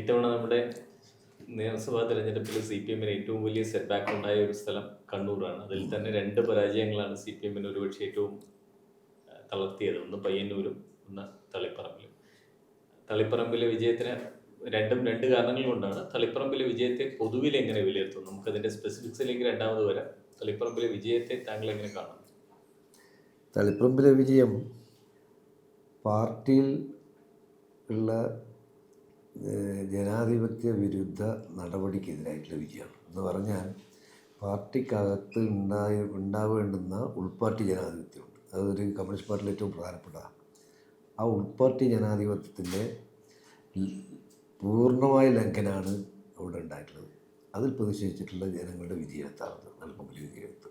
ഇത്തവണ നമ്മുടെ നിയമസഭാ തെരഞ്ഞെടുപ്പിൽ CPM-ന് ഏറ്റവും വലിയ സെറ്റ് ബാക്ക് ഉണ്ടായ ഒരു സ്ഥലം കണ്ണൂരാണ്. അതിൽ തന്നെ 2 പരാജയങ്ങളാണ് CPM-ന് ഒരുപക്ഷെ ഏറ്റവും തളർത്തിയത്. ഒന്ന് പയ്യന്നൂരും ഒന്ന് തളിപ്പറമ്പിലും. തളിപ്പറമ്പിലെ വിജയത്തിന് രണ്ട് കാരണങ്ങൾ കൊണ്ടാണ്. തളിപ്പറമ്പിലെ വിജയത്തെ പൊതുവിൽ എങ്ങനെ വിലയിരുത്തും? നമുക്കതിൻ്റെ സ്പെസിഫിക്സിലേക്ക് രണ്ടാമത് വരാം. തളിപ്പറമ്പിലെ വിജയത്തെ താങ്കൾ എങ്ങനെ കാണും? തളിപ്പറമ്പിലെ വിജയം പാർട്ടിയിൽ ഉള്ള ജനാധിപത്യ വിരുദ്ധ നടപടിക്കെതിരായിട്ടുള്ള വിജയമാണ്. എന്ന് പറഞ്ഞാൽ പാർട്ടിക്കകത്ത് ഉണ്ടാവേണ്ടുന്ന ഉൾപാർട്ടി ജനാധിപത്യമുണ്ട്. അതൊരു കമ്മ്യൂണിസ്റ്റ് പാർട്ടിയിൽ ഏറ്റവും പ്രധാനപ്പെട്ടതാണ്. ആ ഉൾപാർട്ടി ജനാധിപത്യത്തിൻ്റെ പൂർണ്ണമായ ലംഘനമാണ് അവിടെ ഉണ്ടായിട്ടുള്ളത്. അതിൽ പ്രതിഷേധിച്ചിട്ടുള്ള ജനങ്ങളുടെ വിജയത്താണ് തളിപ്പറമ്പിലെ വിജയത്ത്.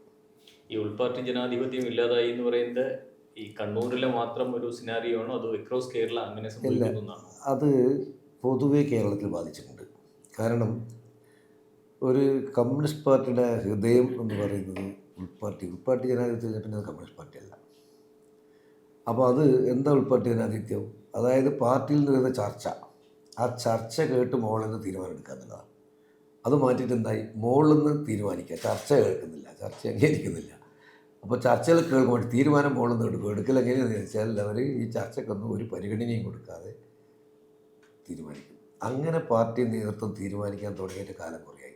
ഈ ഉൾപാർട്ടി ജനാധിപത്യം ഇല്ലാതായി എന്ന് പറയുന്നത് ഈ കണ്ണൂരിലെ മാത്രം ഒരു സിനാരിയോ ആണോ അതോ അക്രോസ് കേരള അങ്ങനെ സംഭവിക്കുന്നതാണോ? അത് പൊതുവെ കേരളത്തിൽ ബാധിച്ചിട്ടുണ്ട്. കാരണം ഒരു കമ്മ്യൂണിസ്റ്റ് പാർട്ടിയുടെ ഹൃദയം എന്ന് പറയുന്നത് ഉൾപാർട്ടി ജനാധിപത്യത്തിൽ പിന്നെ അത് കമ്മ്യൂണിസ്റ്റ് പാർട്ടിയല്ല. അപ്പോൾ അത് എന്താ ഉൾപാർട്ടി ജനാധിപത്യം? അതായത് പാർട്ടിയിൽ നിന്ന് വരുന്ന ചർച്ച, ആ ചർച്ച കേട്ട് മോളിൽ നിന്ന് തീരുമാനം എടുക്കുക എന്നുള്ളതാണ്. അത് മാറ്റിയിട്ട് എന്തായി, മുകളിൽ നിന്ന് തീരുമാനിക്കുക, ചർച്ച കേൾക്കുന്നില്ല, ചർച്ച അംഗീകരിക്കുന്നില്ല. അപ്പോൾ ചർച്ചകൾ കേൾക്കുമ്പോൾ തീരുമാനം മുകളിൽ നിന്ന് എടുക്കും. എടുക്കൽ എങ്ങനെയാണെന്ന് വെച്ചാൽ അവർ ഈ ചർച്ചക്കൊന്നും ഒരു പരിഗണനയും കൊടുക്കാതെ തീരുമാനിക്കും. അങ്ങനെ പാർട്ടി നേതൃത്വം തീരുമാനിക്കാൻ തുടങ്ങിയിട്ട് കാലം കുറേയായി.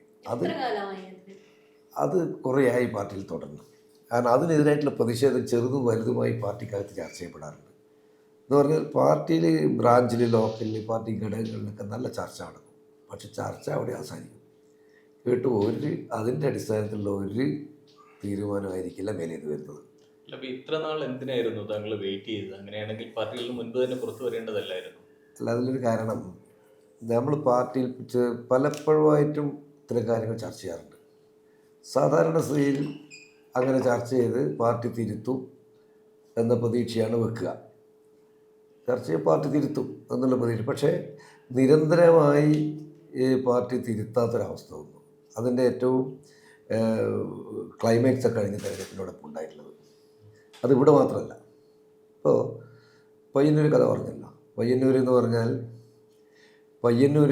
അത് കുറേയായി പാർട്ടിയിൽ തുടർന്നു. കാരണം അതിനെതിരായിട്ടുള്ള പ്രതിഷേധം ചെറുതും വലുതുമായി പാർട്ടിക്കകത്ത് ചർച്ച ചെയ്യപ്പെടാറുണ്ട്. എന്ന് പറഞ്ഞാൽ പാർട്ടിയിൽ ബ്രാഞ്ചിൽ ലോക്കലിൽ പാർട്ടി ഘടകങ്ങളിലൊക്കെ നല്ല ചർച്ച നടക്കും. പക്ഷെ ചർച്ച അവിടെ അവസാനിക്കും. കേട്ട് അതിൻ്റെ അടിസ്ഥാനത്തിലുള്ള ഒരു തീരുമാനമായിരിക്കില്ല മേലേത് വരുന്നത്. അപ്പോൾ ഇത്ര നാൾ എന്തിനായിരുന്നു താങ്കൾ വെയിറ്റ് ചെയ്തത്? അങ്ങനെയാണെങ്കിൽ പാർട്ടിയിൽ മുൻപ് തന്നെ പുറത്തു വരേണ്ടതല്ലായിരുന്നു? അല്ല, അതിലൊരു കാരണം, നമ്മൾ പാർട്ടിയിൽ പലപ്പോഴായിട്ടും ഇത്തരം കാര്യങ്ങൾ ചർച്ച ചെയ്യാറുണ്ട്. സാധാരണ സ്ഥിതിയിൽ അങ്ങനെ ചർച്ച ചെയ്ത് പാർട്ടി തിരുത്തും എന്ന പ്രതീക്ഷയാണ് വെക്കുക. ചർച്ച ചെയ്ത് പാർട്ടി തിരുത്തും എന്നുള്ള പ്രതീക്ഷ. പക്ഷേ നിരന്തരമായി ഈ പാർട്ടി തിരുത്താത്തൊരവസ്ഥ വന്നു. അതിൻ്റെ ഏറ്റവും ക്ലൈമാക്സ് കഴിഞ്ഞ തെരഞ്ഞെടുപ്പിനോടൊപ്പം ഉണ്ടായിട്ടുള്ളത്. അതിവിടെ മാത്രമല്ല. ഇപ്പോൾ പയ്യന്നൂർ കഥ പറഞ്ഞല്ലോ. പയ്യന്നൂർ എന്ന് പറഞ്ഞാൽ പയ്യന്നൂർ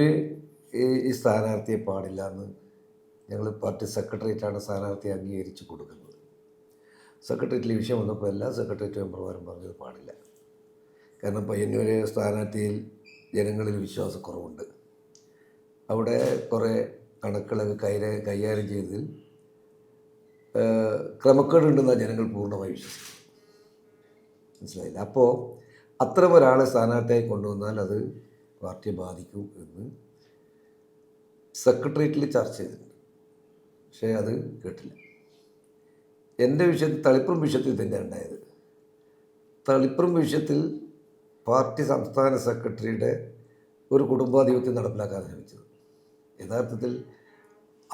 ഈ സ്ഥാനാർത്ഥിയെ പാടില്ല എന്ന് ഞങ്ങൾ പാർട്ടി സെക്രട്ടേറിയറ്റാണ് സ്ഥാനാർത്ഥിയെ അംഗീകരിച്ച് കൊടുക്കുന്നത്. സെക്രട്ടേറിയറ്റിൽ വിഷയം വന്നപ്പോൾ എല്ലാ സെക്രട്ടേറിയറ്റ് മെമ്പർമാരും പറഞ്ഞത് പാടില്ല. കാരണം പയ്യന്നൂർ സ്ഥാനാർത്ഥിയിൽ ജനങ്ങളിൽ വിശ്വാസക്കുറവുണ്ട്. അവിടെ കുറേ കണക്കുകളൊക്കെ കൈകാര്യം ചെയ്തതിൽ ക്രമക്കേടുണ്ടെന്നാണ് ജനങ്ങൾ പൂർണ്ണമായി വിശ്വസിക്കുന്നത്. മനസ്സിലായില്ല? അപ്പോൾ അത്തരം ഒരാളെ സ്ഥാനാർത്ഥിയായി കൊണ്ടുവന്നാൽ അത് പാർട്ടിയെ ബാധിക്കും എന്ന് സെക്രട്ടേറിയറ്റിൽ ചർച്ച ചെയ്തിട്ടുണ്ട്. പക്ഷേ അത് കേട്ടില്ല. എൻ്റെ വിഷയത്തിൽ തളിപ്പറമ്പ് വിഷയത്തിൽ തന്നെ ഉണ്ടായത്. തളിപ്പറമ്പ് വിഷയത്തിൽ പാർട്ടി സംസ്ഥാന സെക്രട്ടറിയുടെ ഒരു കുടുംബാധിപത്യം നടപ്പിലാക്കാൻ ശ്രമിച്ചത്. യഥാർത്ഥത്തിൽ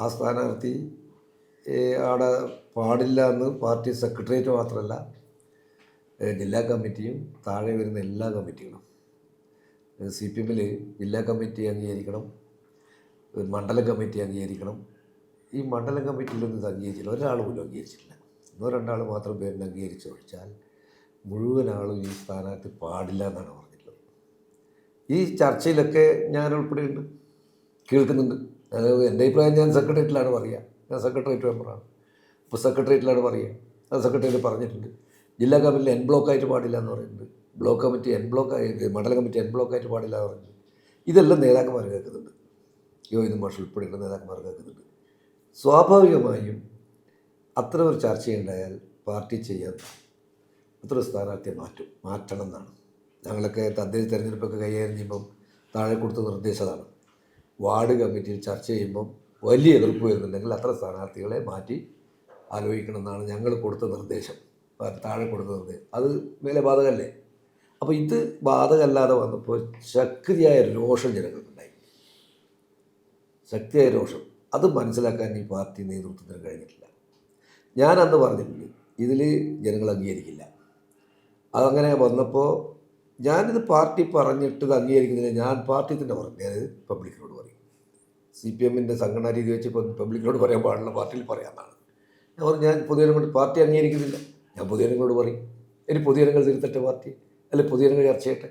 ആ സ്ഥാനാർത്ഥി അവിടെ പാടില്ല എന്ന് പാർട്ടി സെക്രട്ടേറിയറ്റ് മാത്രമല്ല ജില്ലാ കമ്മിറ്റിയും താഴെ വരുന്ന എല്ലാ കമ്മിറ്റികളും, CPM-ൽ ജില്ലാ കമ്മിറ്റി അംഗീകരിക്കണം, മണ്ഡലം കമ്മിറ്റി അംഗീകരിക്കണം. ഈ മണ്ഡലം കമ്മിറ്റിയിലൊന്നും ഇത് അംഗീകരിച്ചില്ല. ഒരാൾ പോലും അംഗീകരിച്ചിട്ടില്ല. 1-2 മാത്രം പേരിന് അംഗീകരിച്ച് ഒഴിച്ചാൽ മുഴുവൻ ആളും ഈ സ്ഥാനാർത്ഥി പാടില്ല എന്നാണ് പറഞ്ഞിട്ടുള്ളത്. ഈ ചർച്ചയിലൊക്കെ ഞാൻ ഉൾപ്പെടെയുണ്ട്, കേൾക്കുന്നുണ്ട്. എൻ്റെ അഭിപ്രായം ഞാൻ സെക്രട്ടേറിയറ്റിലാണ് പറയുക. ഞാൻ സെക്രട്ടേറിയറ്റ് മെമ്പറാണ്. അപ്പോൾ സെക്രട്ടേറിയറ്റിലാണ് പറയുക. അത് സെക്രട്ടേറിയറ്റ് പറഞ്ഞിട്ടുണ്ട്. ജില്ലാ കമ്മിറ്റിയിൽ N ബ്ലോക്കായിട്ട് പാടില്ല എന്ന് പറയുന്നുണ്ട്. ബ്ലോക്ക് കമ്മിറ്റി N ബ്ലോക്കായിട്ട്, മണ്ഡലം കമ്മിറ്റി N ബ്ലോക്കായിട്ട് പാടില്ല എന്ന് പറയുന്നത്. ഇതെല്ലാം നേതാക്കന്മാർ കേൾക്കുന്നുണ്ട്. യോജിത് മാഷ് ഉൾപ്പെടെയുള്ള നേതാക്കന്മാർ കേൾക്കുന്നുണ്ട്. സ്വാഭാവികമായും അത്തരം ഒരു ചർച്ചയുണ്ടായാൽ പാർട്ടി ചെയ്യാൻ അത്ര സ്ഥാനാർത്ഥിയെ മാറ്റണം എന്നാണ്. ഞങ്ങളൊക്കെ തദ്ദേശ തെരഞ്ഞെടുപ്പൊക്കെ കൈകാര്യം ചെയ്യുമ്പം താഴെ കൊടുത്ത നിർദ്ദേശമാണ്. വാർഡ് കമ്മിറ്റിയിൽ ചർച്ച ചെയ്യുമ്പം വലിയ എതിർപ്പ് വരുന്നുണ്ടെങ്കിൽ അത്ര സ്ഥാനാർത്ഥികളെ മാറ്റി ആലോചിക്കണമെന്നാണ് ഞങ്ങൾ കൊടുത്ത നിർദ്ദേശം, താഴെ കൊടുത്ത നിർദ്ദേശം. അത് മേലെ ബാധകമല്ലേ? അപ്പോൾ ഇത് ബാധകമല്ലാതെ വന്നപ്പോൾ ശക്തിയായ രോഷം ജനങ്ങൾക്കുണ്ടായി. ശക്തിയായ രോഷം. അത് മനസ്സിലാക്കാൻ ഈ പാർട്ടി നേതൃത്വത്തിന് കഴിഞ്ഞിട്ടില്ല. ഞാൻ അന്ന് പറഞ്ഞിട്ടുണ്ട്, ഇതിൽ ജനങ്ങൾ അംഗീകരിക്കില്ല. അതങ്ങനെ വന്നപ്പോൾ ഞാനിത് പാർട്ടി പറഞ്ഞിട്ട് ഇത് അംഗീകരിക്കുന്നില്ല. ഞാൻ പാർട്ടി തന്നെ പറഞ്ഞു, ഞാനിത് പബ്ലിക്കിനോട് പറയും. CPM-ൻ്റെ സംഘടനാ രീതി വെച്ച് പബ്ലിക്കിനോട് പറയാൻ പാടില്ല, പാർട്ടിയിൽ പറയാമെന്നാണ് ഞാൻ പറഞ്ഞു. ഞാൻ പൊതുജനങ്ങൾ പാർട്ടി അംഗീകരിക്കുന്നില്ല, ഞാൻ പൊതുജനങ്ങളോട് പറയും. ഇനി പൊതുജനങ്ങൾ തിരുത്തട്ടെ പാർട്ടി, അല്ലെങ്കിൽ പൊതുജനങ്ങൾ ചർച്ച ചെയ്യട്ടെ.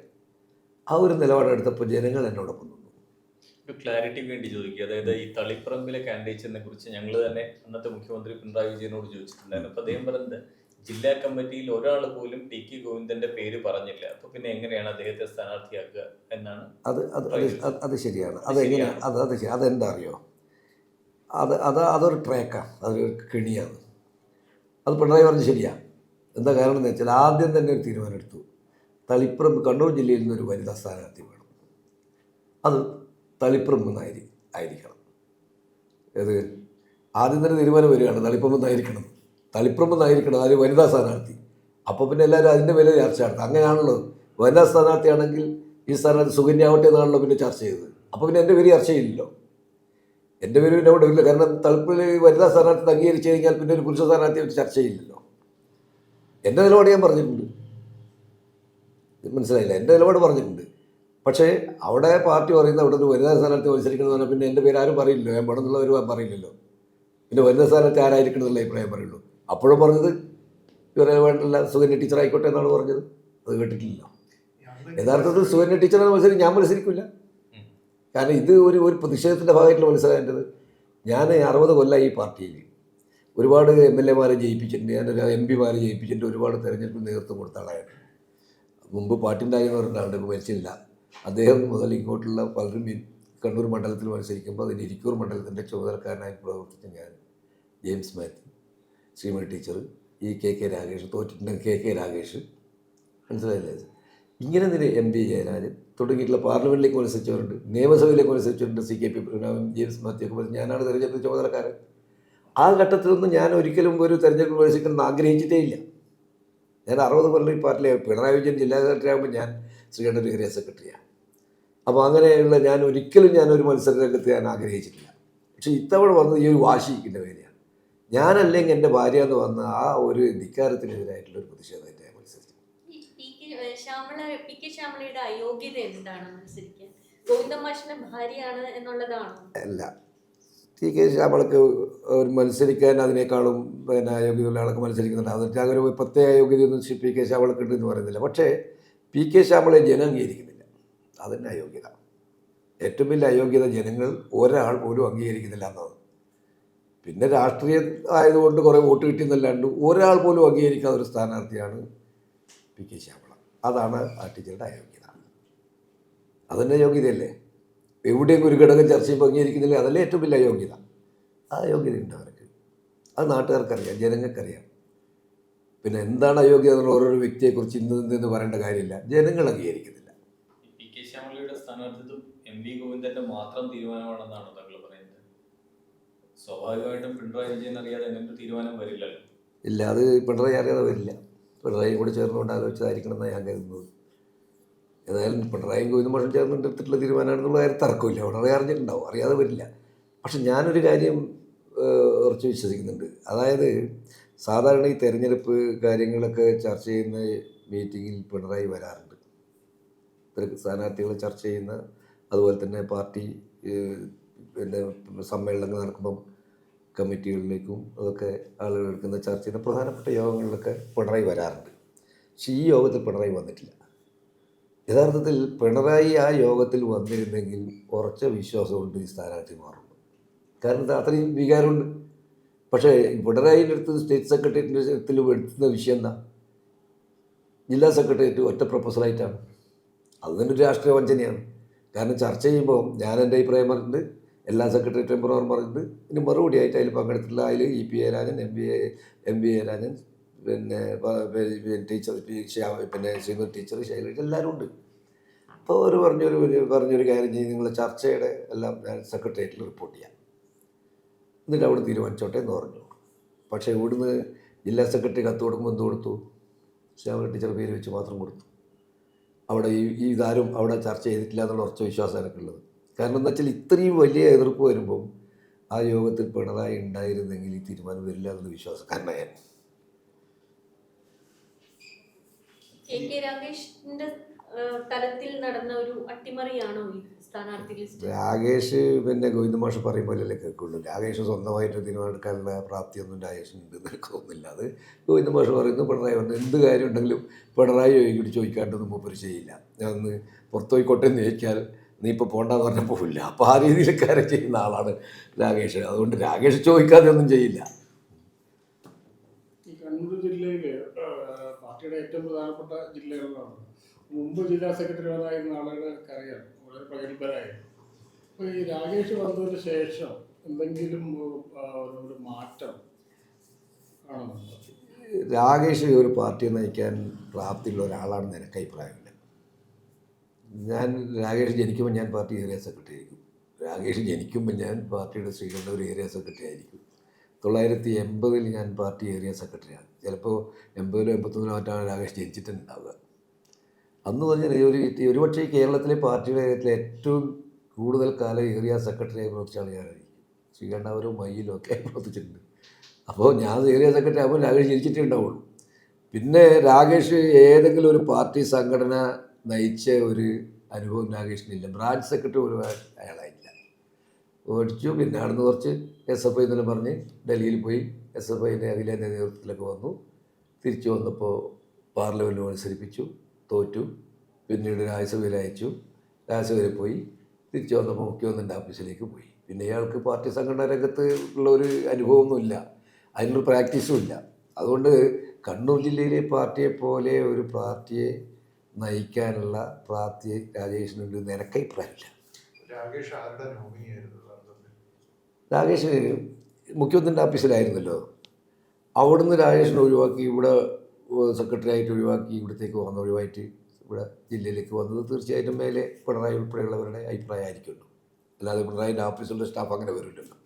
ആ ഒരു നിലപാടെടുത്തപ്പോൾ ജനങ്ങൾ എന്നോടൊപ്പം നിന്നു. ഒരു ക്ലാരിറ്റിക്ക് വേണ്ടി ചോദിക്കുക. അതായത് ഈ തളിപ്പറമ്പിലെ കാൻഡിഡേറ്റ്സിനെ കുറിച്ച് ഞങ്ങൾ തന്നെ അന്നത്തെ മുഖ്യമന്ത്രി പിണറായി വിജയനോട് ചോദിച്ചിട്ടുണ്ടായിരുന്നു. അപ്പോൾ അദ്ദേഹം പറയുന്നത് ജില്ലാ കമ്മിറ്റിയിൽ ഒരാൾ പോലും ടി കെ ഗോവിന്ദന്റെ പേര് പറഞ്ഞില്ല. അപ്പൊ പിന്നെ എങ്ങനെയാണ് അദ്ദേഹത്തെ സ്ഥാനാർത്ഥിയാക്കുക എന്നാണ്. അത് ശരിയാണ്. അതെങ്ങനെയാണ് അതെന്താ അറിയോ, അതൊരു ട്രാക്കാണ്, അതൊരു കെണിയാണ്. അത് പിണറായി പറഞ്ഞ് ശരിയാണ്. എന്താ കാരണം എന്ന് വെച്ചാൽ ആദ്യം തന്നെ ഒരു തീരുമാനം എടുത്തു, തളിപ്പറമ്പ് കണ്ണൂർ ജില്ലയിൽ നിന്നൊരു വനിതാ സ്ഥാനാർത്ഥി വേണം. അത് തളിപ്പറമ്പ് ആയിരിക്കണം. ഏത് ആദ്യം തന്നെ തീരുമാനം വരികയാണ്, തളിപ്പറമ്പ് ആയിരിക്കണം അതിൽ വനിതാ സ്ഥാനാർത്ഥി. അപ്പോൾ പിന്നെ എല്ലാവരും അതിൻ്റെ വില ചർച്ച നടത്തും. അങ്ങനെയാണല്ലോ, വനിതാ സ്ഥാനാർത്ഥിയാണെങ്കിൽ ഈ സ്ഥാനാർത്ഥി സുകന്യാവട്ടെ എന്നാണല്ലോ പിന്നെ ചർച്ച ചെയ്തത്. അപ്പോൾ പിന്നെ എൻ്റെ പേര് ചർച്ച ചെയ്യില്ലല്ലോ, എൻ്റെ പേര് പിന്നെ അവിടെ ഇല്ല. കാരണം തളിപ്പിൽ വനിതാ സ്ഥാനാർത്ഥി അംഗീകരിച്ചു കഴിഞ്ഞാൽ പിന്നെ ഒരു പുരുഷ സ്ഥാനാർത്ഥി ചർച്ച ചെയ്യില്ലല്ലോ. എൻ്റെ നിലപാട് ഞാൻ പറഞ്ഞിട്ടുണ്ട്, മനസ്സിലായില്ല, എൻ്റെ നിലപാട് പറഞ്ഞിട്ടുണ്ട്. പക്ഷേ അവിടെ പാർട്ടി പറയുന്നത് അവിടെ ഒരു വനിതാ സ്ഥാനാർത്ഥി മത്സരിക്കണമെന്ന് പറഞ്ഞാൽ പിന്നെ എൻ്റെ പേര് ആരും പറയില്ലല്ലോ, ഞാൻ വേണമെന്നുള്ളവർ പറയില്ലല്ലോ. പിന്നെ വനിതാ സ്ഥാനാർത്ഥി ആരായിരിക്കണം എന്നുള്ള അഭിപ്രായം പറയുള്ളൂ. അപ്പോഴും പറഞ്ഞത് ഇവരെ വേണ്ടല്ല, സുകന്യ ടീച്ചർ ആയിക്കോട്ടെ എന്നാണ് പറഞ്ഞത്. അത് കേട്ടിട്ടില്ലല്ലോ. യഥാർത്ഥത്തിൽ സുകന്യ ടീച്ചറാണ് മത്സരം, ഞാൻ മത്സരിക്കില്ല. കാരണം ഇത് ഒരു പ്രതിഷേധത്തിൻ്റെ ഭാഗമായിട്ടുള്ള മത്സരമായിട്ടത്. ഞാൻ 60 കൊല്ലമായി ഈ പാർട്ടിയിൽ ഒരുപാട് MLA ജയിപ്പിച്ചിട്ടുണ്ട്, ഞാനൊരു MP ജയിപ്പിച്ചിട്ടുണ്ട്, ഒരുപാട് തെരഞ്ഞെടുപ്പിൽ നേതൃത്വം കൊടുത്ത ആളായിരുന്നു. മുമ്പ് പാട്ടിൻ്റെയെന്ന് പറഞ്ഞാൽ മരിച്ചില്ല. അദ്ദേഹം മുതൽ ഇങ്ങോട്ടുള്ള പലരും കണ്ണൂർ മണ്ഡലത്തിൽ മത്സരിക്കുമ്പോൾ അതിന് ഇരിക്കൂർ മണ്ഡലത്തിൻ്റെ ചുമതലക്കാരനായി പ്രവർത്തിച്ച ഞാൻ, ജെയിംസ് മാത്യു, ശ്രീമതി ടീച്ചർ, ഈ KK രാഗേഷ്, തോറ്റിട്ടുണ്ടെങ്കിൽ KK രാഗേഷ്, മനസ്സിലായില്ലേ? ഇങ്ങനെ നില MP ജയരാജൻ തുടങ്ങിയിട്ടുള്ള പാർലമെൻറ്റിലേക്ക് മത്സരിച്ചവരുണ്ട്, നിയമസഭയിലേക്ക് മത്സരിച്ചവരുണ്ട്. CKP ജെയിംസ് മാത്യു ഒക്കെ പറഞ്ഞ് ഞാനാണ് തെരഞ്ഞെടുപ്പ് ചുമതലക്കാരൻ. ആ ഘട്ടത്തിലൊന്നും ഞാൻ ഒരിക്കലും ഒരു തെരഞ്ഞെടുപ്പ് മത്സരിക്കണം ആഗ്രഹിച്ചിട്ടേ ഇല്ല. ഞാൻ 60 കൊല്ലം ഈ പാർട്ടിയിലെ പിണറായി വിജയൻ ജില്ലാ സെക്രട്ടറി ആകുമ്പോൾ ഞാൻ ശ്രീകണ്ഠൻ ഏരിയ സെക്രട്ടറിയാണ്. അപ്പോൾ അങ്ങനെയുള്ള ഞാനൊരു മത്സര രംഗത്ത് ഞാൻ ആഗ്രഹിച്ചിട്ടില്ല. പക്ഷേ ഇത്തവണ വന്നത് ഈ ഒരു വാശിക്കിൻ്റെ പേരെയാണ്. ഞാനല്ലെങ്കിൽ എൻ്റെ ഭാര്യ എന്ന് വന്ന ആ ഒരു ധിക്കാരത്തിനെതിരായിട്ടുള്ളൊരു പ്രതിഷേധമായിട്ട് ഞാൻ മത്സരിച്ചു. പി കെ ശ്യാമളയുടെ അയോഗ്യത എന്താണ് മത്സരിക്കാൻ? ഗോവിന്ദ മാഷിന്റെ ഭാര്യയാണ് എന്നുള്ളതാണോ? അല്ല, TK ശ്യാമളക്ക് ഒരു മത്സരിക്കാൻ അതിനേക്കാളും പിന്നെ അയോഗ്യതയുള്ള ആളൊക്കെ മത്സരിക്കുന്നുണ്ട്. അതിൻ്റെ ഒരു പ്രത്യേക അയോഗ്യതയൊന്നും PK ശ്യാമളക്ക് ഉണ്ടെന്ന് പറയുന്നില്ല. പക്ഷേ PK ശ്യാമളെ ജനം അംഗീകരിക്കുന്നില്ല, അതന്നെ അയോഗ്യത. ഏറ്റവും വലിയ അയോഗ്യത ജനങ്ങൾ ഒരാൾ പോലും അംഗീകരിക്കുന്നില്ല എന്നതാണ്. പിന്നെ രാഷ്ട്രീയം ആയതുകൊണ്ട് കുറേ വോട്ട് കിട്ടിയെന്നല്ലാണ്ട് ഒരാൾ പോലും അംഗീകരിക്കാത്ത ഒരു സ്ഥാനാർത്ഥിയാണ് PK ശ്യാമള. അതാണ് ആ ടീച്ചറുടെ അയോഗ്യത. അതന്നെ യോഗ്യതയല്ലേ? എവിടെയും ഒരു ഘടകം ചർച്ച ചെയ്യുമ്പോൾ അംഗീകരിക്കുന്നില്ല, അതല്ലേ ഏറ്റവും വലിയ അയോഗ്യത. ആ അയോഗ്യത ഉണ്ട് അവർക്ക്. അത് നാട്ടുകാർക്കറിയാം, ജനങ്ങൾക്കറിയാം. പിന്നെ എന്താണ് അയോഗ്യത എന്നുള്ള ഓരോരോ വ്യക്തിയെക്കുറിച്ച് ഇന്ന് പറയേണ്ട കാര്യമില്ല, ജനങ്ങൾ അംഗീകരിക്കുന്നില്ല. PK ശ്യാമളയുടെ സ്ഥാനാർത്ഥിത്വം MP ഗോവിന്ദന്റെ മാത്രം തീരുമാനമാണെന്നാണ് താങ്കൾ പറയുന്നത്. സ്വാഭാവികമായിട്ടും പിണറായി വിജയൻ അറിയാതെ അങ്ങനെ തീരുമാനം വരില്ലല്ലോ. ഇല്ല, അത് പിണറായി അറിയാതെ വരില്ല. പിണറായി കൂടി ചേർന്നുകൊണ്ട് ആലോചിച്ചതായിരിക്കണം എന്നാണ് ഞാൻ കരുതുന്നത്. ഏതായാലും പിണറായിയും ഗോവിന്ദ മാഷും ചേർന്ന് എടുത്തിട്ടുള്ള തീരുമാനമാണെന്നുള്ള കാര്യം തർക്കമില്ല. പിണറായി അറിഞ്ഞിട്ടുണ്ടാവും, അറിയാതെ വരില്ല. പക്ഷെ ഞാനൊരു കാര്യം ഉറച്ചു വിശ്വസിക്കുന്നുണ്ട്. അതായത് സാധാരണ ഈ തെരഞ്ഞെടുപ്പ് കാര്യങ്ങളൊക്കെ ചർച്ച ചെയ്യുന്ന മീറ്റിങ്ങിൽ പിണറായി വരാറുണ്ട്. സ്ഥാനാർത്ഥികൾ ചർച്ച ചെയ്യുന്ന, അതുപോലെ തന്നെ പാർട്ടി പിന്നെ സമ്മേളനങ്ങൾ നടക്കുമ്പം കമ്മിറ്റികളിലേക്കും അതൊക്കെ ആളുകൾ എടുക്കുന്ന ചർച്ച ചെയ്യുന്ന പ്രധാനപ്പെട്ട യോഗങ്ങളിലൊക്കെ പിണറായി വരാറുണ്ട്. പക്ഷേ ഈ യോഗത്തിൽ പിണറായി വന്നിട്ടില്ല. യഥാർത്ഥത്തിൽ പിണറായി ആ യോഗത്തിൽ വന്നിരുന്നെങ്കിൽ കുറച്ച് വിശ്വാസമുണ്ട് ഈ സ്ഥാനാർത്ഥി മാറും. കാരണം അത്രയും വികാരമുണ്ട്. പക്ഷേ പിണറായിൻ്റെ അടുത്ത് സ്റ്റേറ്റ് സെക്രട്ടേറിയറ്റിൽ എടുത്തുന്ന വിഷയം എന്താ? ജില്ലാ സെക്രട്ടേറിയറ്റ് ഒറ്റ പ്രൊപ്പോസലായിട്ടാണ്. അത് തന്നെ ഒരു രാഷ്ട്രീയ വഞ്ചനയാണ്. കാരണം ചർച്ച ചെയ്യുമ്പോൾ ഞാൻ എൻ്റെ അഭിപ്രായം പറഞ്ഞിട്ടുണ്ട്, എല്ലാ സെക്രട്ടേറിയറ്റ് മെമ്പർമാരും പറഞ്ഞിട്ടുണ്ട്. ഇനി മറുപടിയായിട്ട് അതിൽ പങ്കെടുത്തിട്ടുള്ള അതിൽ EP ജയരാജൻ, MV ജയരാജൻ, പിന്നെ ടീച്ചർ പിന്നെ ശ്രീമതി ടീച്ചർ, ശൈലജ, എല്ലാവരും ഉണ്ട്. അപ്പോൾ അവർ പറഞ്ഞൊരു കാര്യം ചെയ്ത് നിങ്ങൾ ചർച്ചയുടെ എല്ലാം ഞാൻ സെക്രട്ടേറിയറ്റിൽ റിപ്പോർട്ട് ചെയ്യാം, എന്നിട്ട് അവിടെ തീരുമാനിച്ചോട്ടെ എന്ന് പറഞ്ഞു. പക്ഷേ ഇവിടുന്ന് ജില്ലാ സെക്രട്ടറി കത്ത് കൊടുക്കുമ്പോൾ എന്ത് കൊടുത്തു? ശ്യാമള ടീച്ചർ പേര് വെച്ച് മാത്രം കൊടുത്തു. അവിടെ ഇതാരും അവിടെ ചർച്ച ചെയ്തിട്ടില്ല എന്നുള്ള ഉറച്ച വിശ്വാസം എനിക്കുള്ളത്. കാരണം എന്താ വെച്ചാൽ ഇത്രയും വലിയ എതിർപ്പ് വരുമ്പം ആ യോഗത്തിൽ പിണറായി ഉണ്ടായിരുന്നെങ്കിൽ ഈ തീരുമാനം വരില്ല എന്നുള്ള വിശ്വാസക്കാരനാണ് ഞാൻ. KK രാഗേഷിന്റെ തലത്തിൽ നടന്ന ഒരു അട്ടിമറിയാണോ ഈ സ്ഥാനാർത്ഥി ലിസ്റ്റ്? രാഗേഷ് പിന്നെ ഗോവിന്ദ മാഷ് പറയുമ്പോഴല്ലേ കേൾക്കുള്ളൂ. രാഗേഷ് സ്വന്തമായിട്ട് തീരുമാനം എടുക്കാനുള്ള പ്രാപ്തിയൊന്നും രാഗേഷിനുണ്ട് എന്ന് എനിക്ക് തോന്നുന്നില്ല. അത് ഗോവിന്ദ മാഷ് പറയുന്നു, പിണറായി പറഞ്ഞു എന്ത് കാര്യം ഉണ്ടെങ്കിലും പിണറായി ചോദിക്കാണ്ടൊന്നും മൂപ്പര് ചെയ്യില്ല. ഞാൻ ഒന്ന് പുറത്തു പോയിക്കോട്ടെ എന്ന് ചോദിച്ചാൽ നീ ഇപ്പോൾ പോകണ്ടെന്ന് പറഞ്ഞാൽ പോവില്ല. അപ്പോൾ ആ രീതിയിൽ കാര്യം ചെയ്യുന്ന ആളാണ് രാകേഷ്. അതുകൊണ്ട് രാകേഷ് ചോദിക്കാതെ ഒന്നും ചെയ്യില്ല. ഈ കണ്ണൂർ ജില്ലയിൽ പാർട്ടിയുടെ ഏറ്റവും പ്രധാനപ്പെട്ട ജില്ലകളിലാണ്. മുമ്പ് ജില്ലാ സെക്രട്ടറിമാരായിരുന്ന ആളുകൾക്ക് അറിയാം, വളരെ പ്രഗത്ഭരായിരുന്നു. അപ്പോൾ ഈ രാകേഷ് വന്നതിന് ശേഷം എന്തെങ്കിലും ഒരു മാറ്റം കാണുന്നുണ്ടോ? രാകേഷ് ഒരു പാർട്ടിയെ നയിക്കാൻ പ്രാപ്തിയുള്ള ഒരാളാണെന്ന് എനിക്ക് അഭിപ്രായമില്ല. രാകേഷ് ജനിക്കുമ്പോൾ ഞാൻ പാർട്ടി ഏരിയ സെക്രട്ടറി ആയിരിക്കും. രാകേഷ് ജനിക്കുമ്പോൾ ഞാൻ പാർട്ടിയുടെ ശ്രീകണ്ഠ ഒരു ഏരിയ സെക്രട്ടറി ആയിരിക്കും. 1980 ഞാൻ പാർട്ടി ഏരിയ സെക്രട്ടറിയാണ്. ചിലപ്പോൾ 80 81 മറ്റാണ് രാകേഷ് ജനിച്ചിട്ടുണ്ടാവുക. അന്ന് പറഞ്ഞാൽ ഒരുപക്ഷെ ഈ കേരളത്തിലെ പാർട്ടിയുടെ കാര്യത്തിൽ ഏറ്റവും കൂടുതൽ കാലം ഏരിയ സെക്രട്ടറിയായി പ്രവർത്തിച്ചാണ് ഞാനായിരിക്കും. ശ്രീകണ്ഠാപുരവും മയ്യിലും ഒക്കെ പ്രവർത്തിച്ചിട്ടുണ്ട്. അപ്പോൾ ഞാൻ ഏരിയ സെക്രട്ടറി ആകുമ്പോൾ രാകേഷ് ജനിച്ചിട്ടേ ഉണ്ടാവുള്ളൂ. പിന്നെ രാകേഷ് ഏതെങ്കിലും ഒരു പാർട്ടി സംഘടന നയിച്ച ഒരു അനുഭവം രാകേഷിനില്ല. ബ്രാഞ്ച് സെക്രട്ടറി ഒരു അയാളായില്ല. ഓടിച്ചു. പിന്നെ അവിടുന്ന് കുറച്ച് SFI എന്നെല്ലാം പറഞ്ഞ് ഡൽഹിയിൽ പോയി SFIൻ്റെ അഖിലേന്ത്യാ നേതൃത്വത്തിലൊക്കെ വന്നു. തിരിച്ചു വന്നപ്പോൾ പാർലമെൻറ്റിൽ മത്സരിപ്പിച്ചു, തോറ്റു. പിന്നീട് രാജ്യസഭയിൽ അയച്ചു. രാജ്യസഭയിൽ പോയി. തിരിച്ചു വന്നപ്പോൾ മുഖ്യമന്ത്രിൻ്റെ ഓഫീസിലേക്ക് പോയി. പിന്നെ ഇയാൾക്ക് പാർട്ടി സംഘടനാ രംഗത്ത് ഉള്ള ഒരു അനുഭവമൊന്നുമില്ല, അതിനൊരു പ്രാക്ടീസും ഇല്ല. അതുകൊണ്ട് കണ്ണൂർ ജില്ലയിലെ പാർട്ടിയെപ്പോലെ ഒരു പാർട്ടിയെ നയിക്കാനുള്ള പ്രാപ്തി രാജേഷിനുണ്ട് എന്ന് എനിക്ക് അഭിപ്രായമില്ല. രാകേഷ് മുഖ്യമന്ത്രിൻ്റെ ഓഫീസിലായിരുന്നല്ലോ. അവിടുന്ന് രാജേഷിനെ ഒഴിവാക്കി ഇവിടെ സെക്രട്ടറി ആയിട്ട് ഒഴിവാക്കി ഇവിടത്തേക്ക് വന്ന ഒഴിവായിട്ട് ഇവിടെ ജില്ലയിലേക്ക് വന്നത് തീർച്ചയായിട്ടും മേലെ പിണറായി ഉൾപ്പെടെയുള്ളവരുടെ അഭിപ്രായമായിരിക്കുമല്ലോ. അല്ലാതെ പിണറായിൻ്റെ ഓഫീസിലുള്ള സ്റ്റാഫ് അങ്ങനെ വരില്ലല്ലോ.